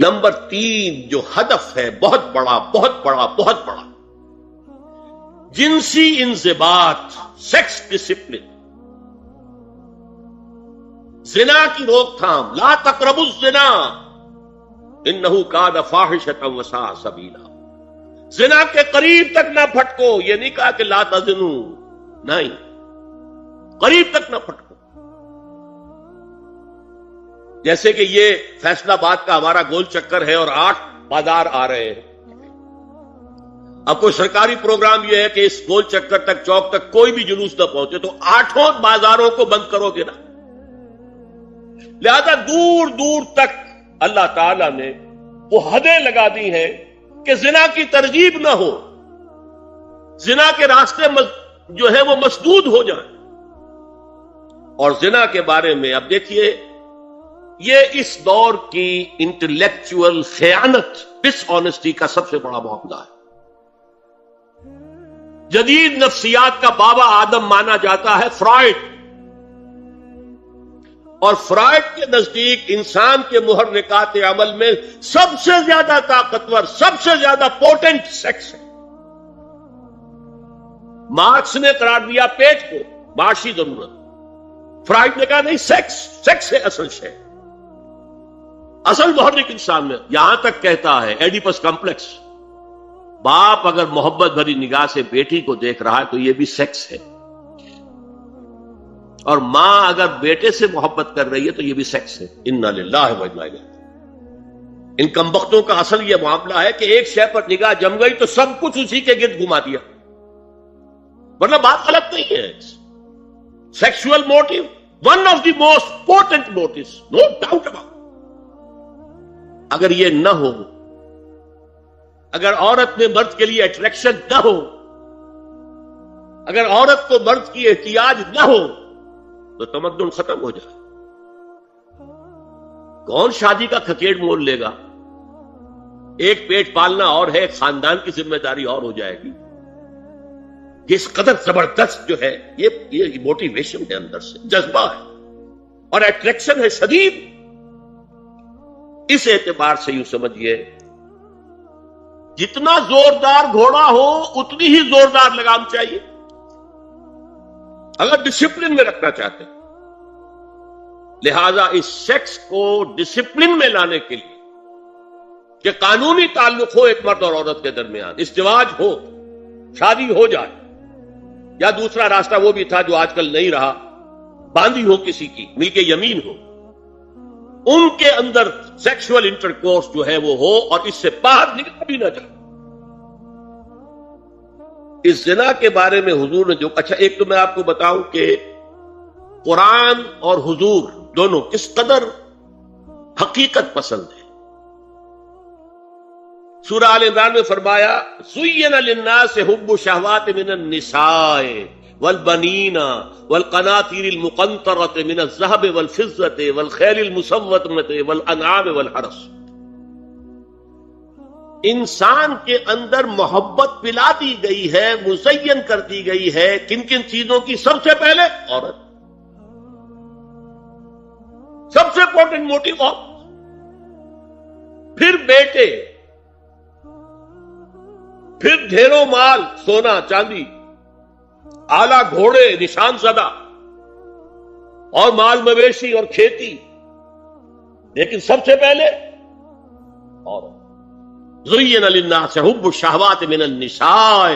Number 3 جو ہدف ہے بہت بڑا بہت بڑا بہت بڑا، جنسی انضباط، سیکس ڈسپلن، زنا کی روک تھام، لا تقربوا الزنا انہ کان فاحشۃ وساء سبیلا، زنا کے قریب تک نہ پھٹکو، یہ نہیں کہا کہ لا تزنوا، نہیں، قریب تک نہ پھٹکو۔ جیسے کہ یہ فیصل آباد کا ہمارا گول چکر ہے اور 8 بازار آ رہے ہیں، اب کوئی سرکاری پروگرام یہ ہے کہ اس گول چکر تک، چوک تک کوئی بھی جلوس نہ پہنچے، تو 8 بازاروں کو بند کرو گے نا۔ لہذا دور دور تک اللہ تعالی نے وہ حدیں لگا دی ہیں کہ زنا کی ترغیب نہ ہو، زنا کے راستے جو ہے وہ مسدود ہو جائیں۔ اور زنا کے بارے میں اب دیکھیے، یہ اس دور کی انٹلیکچوئل خیانت، ڈس آنیسٹی کا سب سے بڑا معاملہ ہے۔ جدید نفسیات کا بابا آدم مانا جاتا ہے فرائڈ، اور فرائڈ کے نزدیک انسان کے محرکات عمل میں سب سے زیادہ طاقتور، سب سے زیادہ پوٹنٹ سیکس ہے۔ مارکس نے قرار دیا پیٹ کو معاشی ضرورت، فرائڈ نے کہا نہیں، سیکس ہے اصل شے، اصل محرک انسان میں۔ یہاں تک کہتا ہے ایڈیپس کمپلیکس، باپ اگر محبت بھری نگاہ سے بیٹی کو دیکھ رہا ہے تو یہ بھی سیکس ہے، اور ماں اگر بیٹے سے محبت کر رہی ہے تو یہ بھی سیکس ہے۔ انا للہ و انا الیہ راجعون۔ ان کمبختوں کا اصل یہ معاملہ ہے کہ ایک شے پر نگاہ جم گئی تو سب کچھ اسی کے گرد گھما دیا، ورنہ بات غلط نہیں ہے۔ Sexual motive one of the most important motives, no doubt about. اگر یہ نہ ہو، اگر عورت میں مرد کے لیے اٹریکشن نہ ہو، اگر عورت کو مرد کی احتیاج نہ ہو تو تمدن ختم ہو جائے۔ کون شادی کا کھکیڑ مول لے گا؟ ایک پیٹ پالنا اور ہے، ایک خاندان کی ذمہ داری اور ہو جائے گی۔ اس قدر زبردست جو ہے یہ موٹیویشن ہے، اندر سے جذبہ ہے اور اٹریکشن ہے شدید۔ اس اعتبار سے یوں سمجھیے، جتنا زوردار گھوڑا ہو اتنی ہی زوردار لگام چاہیے اگر ڈسپلن میں رکھنا چاہتے ہیں۔ لہذا اس سیکس کو ڈسپلن میں لانے کے لیے کہ قانونی تعلق ہو ایک مرد اور عورت کے درمیان، ازدواج ہو، شادی ہو جائے، یا دوسرا راستہ وہ بھی تھا جو آج کل نہیں رہا، باندھی ہو کسی کی، ملک یمین ہو، ان کے اندر سیکشول انٹرکورس جو ہے وہ ہو اور اس سے باہر نکل بھی نہ جائے۔ اس زنا کے بارے میں حضور نے جو، اچھا ایک تو میں آپ کو بتاؤں کہ قرآن اور حضور دونوں کس قدر حقیقت پسند ہے۔ سورہ آل عمران میں فرمایا زُيِّنَ لِلنَّاسِ حُبُّ الشَّهَوَاتِ مِنَ النِّسَاءِ وَالْبَنِينَ وَالْقَنَاطِيرِ الْمُقَنطَرَةِ مِنَ الذَّهَبِ وَالْفِضَّةِ وَالْخَيْلِ الْمُسَوَّمَةِ وَالْأَنْعَامِ وَالْحَرْثِ۔ انسان کے اندر محبت پلا دی گئی ہے، مزین کر دی گئی ہے، کن کن چیزوں کی؟ سب سے پہلے عورت، سب سے امپورٹنٹ موٹیو عورت، پھر بیٹے، پھر ڈھیروں مال، سونا چاندی، آلہ گھوڑے نشان زدہ، اور مال مویشی اور کھیتی، لیکن سب سے پہلے عورت۔ زُيِّنَ لِلنَّاسِ حُبُّ الشَّهَوَاتِ مِنَ النِّسَاءِ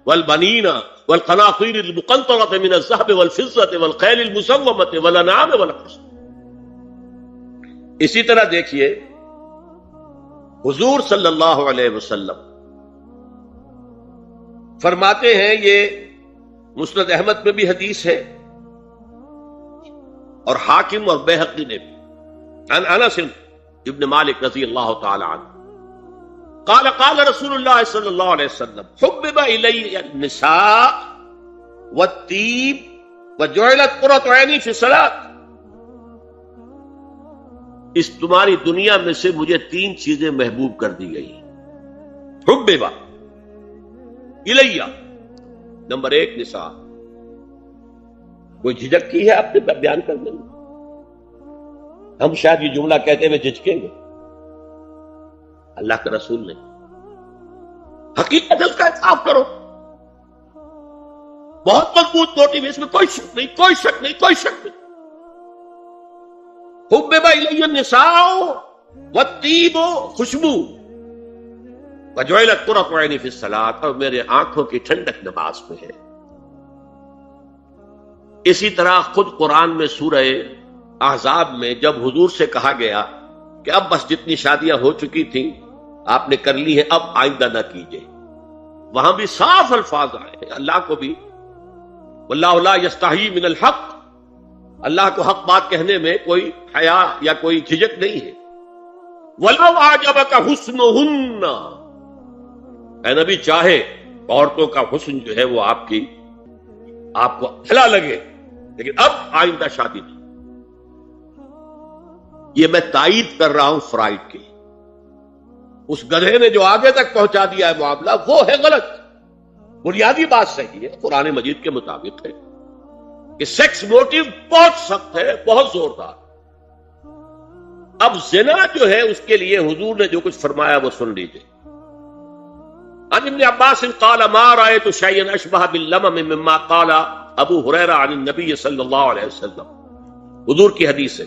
وَالْبَنِينَ وَالْقَنَاطِيرِ الْمُقَنطَرَةِ مِنَ الذَّهَبِ وَالْفِضَّةِ وَالْخَيْلِ الْمُسَوَّمَةِ وَالْأَنْعَامِ وَالْحَرْثِ۔ اسی طرح دیکھیے حضور صلی اللہ علیہ وسلم فرماتے ہیں، یہ مسند احمد میں بھی حدیث ہے اور حاکم اور بیہقی نے بھی، عن انس ابن مالک رضی اللہ تعالی عنہ قال قال رسول اللہ صلی اللہ علیہ وسلم حبب الی النساء والطیب وجعلت قرۃ عینی فی الصلاۃ۔ اس تمہاری دنیا میں سے مجھے 3 چیزیں محبوب کر دی گئی۔ حبب الیہ، نمبر 1 نساء۔ کوئی جھجک کی ہے آپ نے بیان کرنے میں؟ ہم شاید یہ جملہ کہتے ہوئے جھجکیں گے، اللہ کا رسول نہیں. حقیقت ہے اس کا انصاف کرو. بہت مضبوط موٹیو ہے، اس میں کوئی شک نہیں، کوئی شک نہیں، کوئی شک نہیں. حبب الی النساء والطیب، خوشبو، وجعلت قرۃ عینی فی الصلاۃ، اور میرے آنکھوں کی ٹھنڈک نماز میں ہے. اسی طرح خود قرآن میں سورہ احزاب میں جب حضور سے کہا گیا کہ اب بس جتنی شادیاں ہو چکی تھیں آپ نے کر لی ہیں، اب آئندہ نہ کیجیے، وہاں بھی صاف الفاظ آئے ہیں. اللہ کو بھی واللہ لا یستحیی من الحق، اللہ کو حق بات کہنے میں کوئی حیا یا کوئی جھجک نہیں ہے. وَلَوْ أَعْجَبَكَ حُسْنُهُنَّ، اے نبی چاہے عورتوں کا حسن جو ہے وہ آپ کو بھلا لگے، لیکن اب آئندہ شادی نہیں. یہ میں تائید کر رہا ہوں فرائڈ کی. اس گدھے نے جو آگے تک پہنچا دیا ہے معاملہ وہ ہے غلط. بنیادی بات صحیح ہے، قرآن مجید کے مطابق ہے کہ سیکس موٹیو بہت سخت ہے، بہت زوردار. اب زنا جو ہے اس کے لیے حضور نے جو کچھ فرمایا وہ سن لیجئے. عن ابن عباس قال ما رأيت شيئا اشبه باللمم مما قال ابو هريرة عن النبي صلی اللہ علیہ وسلم. حضور کی حدیث ہے،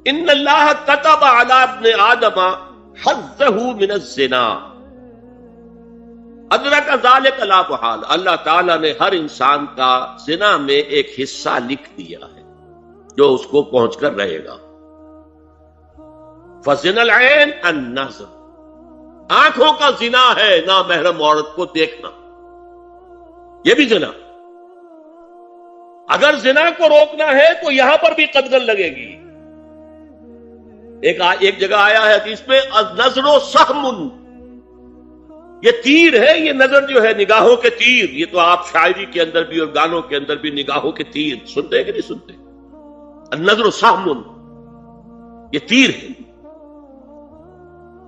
ان اللہ كتب على ابن آدم حظه من الزنا ادرک ذلك لا محال. اللہ تعالیٰ نے ہر انسان کا زنا میں ایک حصہ لکھ دیا ہے جو اس کو پہنچ کر رہے گا. فزنا العین النظر، آنکھوں کا زنا ہے نامحرم عورت کو دیکھنا، یہ بھی زنا. اگر زنا کو روکنا ہے تو یہاں پر بھی قدغن لگے گی. ایک جگہ آیا ہے حدیث میں النظر سہم، یہ تیر ہے. یہ نظر جو ہے نگاہوں کے تیر، یہ تو آپ شاعری کے اندر بھی اور گانوں کے اندر بھی نگاہوں کے تیر سنتے ہیں کہ نہیں سنتے؟ النظر سہم، یہ تیر ہے.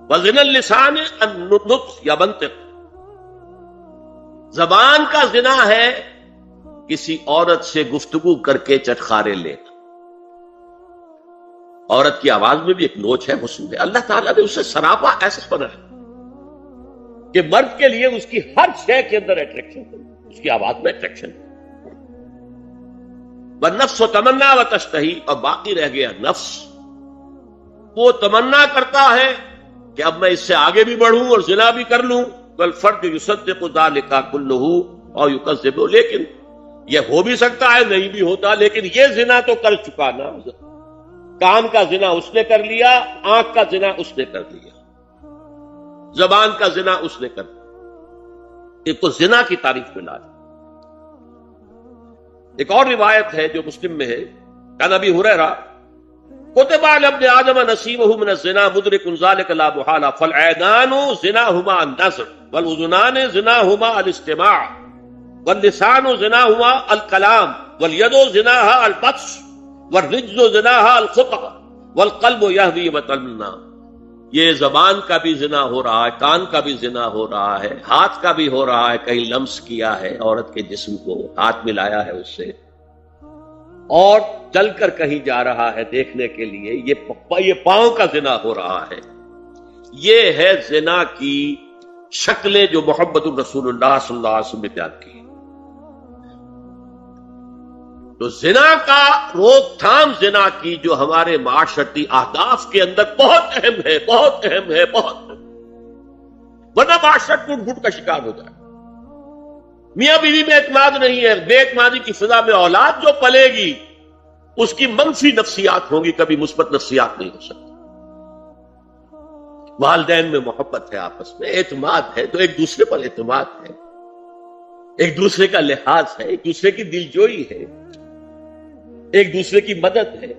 وزن اللسان النطق یا منطق، زبان کا زنا ہے کسی عورت سے گفتگو کر کے چٹخارے لینا. عورت کی آواز میں بھی ایک نوچ ہے، حسن ہے. اللہ تعالیٰ نے اسے سراپا ایسا بنایا کہ مرد کے لیے اس کی ہر شے کے اندر اٹریکشن ہے، اس کی آواز میں اٹریکشن ہے. والنفس تمنا و تشتہی، اور باقی رہ گیا نفس، وہ تمنا کرتا ہے کہ اب میں اس سے آگے بھی بڑھوں اور زنا بھی کر لوں. والفرد یصدق ذلک کلہ اور یکذب، لیکن یہ ہو بھی سکتا ہے نہیں بھی ہوتا، لیکن یہ زنا تو کر چکا نا. کان کا زنا اس نے کر لیا، آنکھ کا زنا اس نے کر لیا، زبان کا زنا اس نے کر دیا. ایک تو زنا کی تعریف میں لا. ایک اور روایت ہے جو مسلم میں ہے، عن ابی ہریرہ کتب علی ابن آدم نصیبہ من الزنا مدرک ذلک لا محالہ فالعینان زناہما النظر والاذنان زناہما الاستماع واللسان زناہما الکلام والید زناہا البطش والرجل زناہا الخطأ والقلب یہوی وتمنا. یہ زبان کا بھی زنا ہو رہا ہے، کان کا بھی زنا ہو رہا ہے، ہاتھ کا بھی ہو رہا ہے، کہیں لمس کیا ہے عورت کے جسم کو، ہاتھ ملایا ہے اس سے، اور چل کر کہیں جا رہا ہے دیکھنے کے لیے، یہ پاؤں کا زنا ہو رہا ہے. یہ ہے زنا کی شکلیں جو محمد الرسول اللہ صلی اللہ علیہ وسلم نے بیان کی. تو زنا کا روک تھام، زنا کی جو ہمارے معاشرتی اہداف کے اندر بہت اہم ہے، بہت اہم ہے، بہت اہم، ورنہ معاشرت ٹوٹ پھوٹ کا شکار ہو جائے. میاں بیوی میں اعتماد نہیں ہے، بے اعتمادی کی فضا میں اولاد جو پلے گی اس کی منفی نفسیات ہوں گی، کبھی مثبت نفسیات نہیں ہو سکتی. والدین میں محبت ہے، آپس میں اعتماد ہے، تو ایک دوسرے پر اعتماد ہے، ایک دوسرے کا لحاظ ہے، ایک دوسرے کی دلجوئی ہے، ایک دوسرے کی مدد ہے.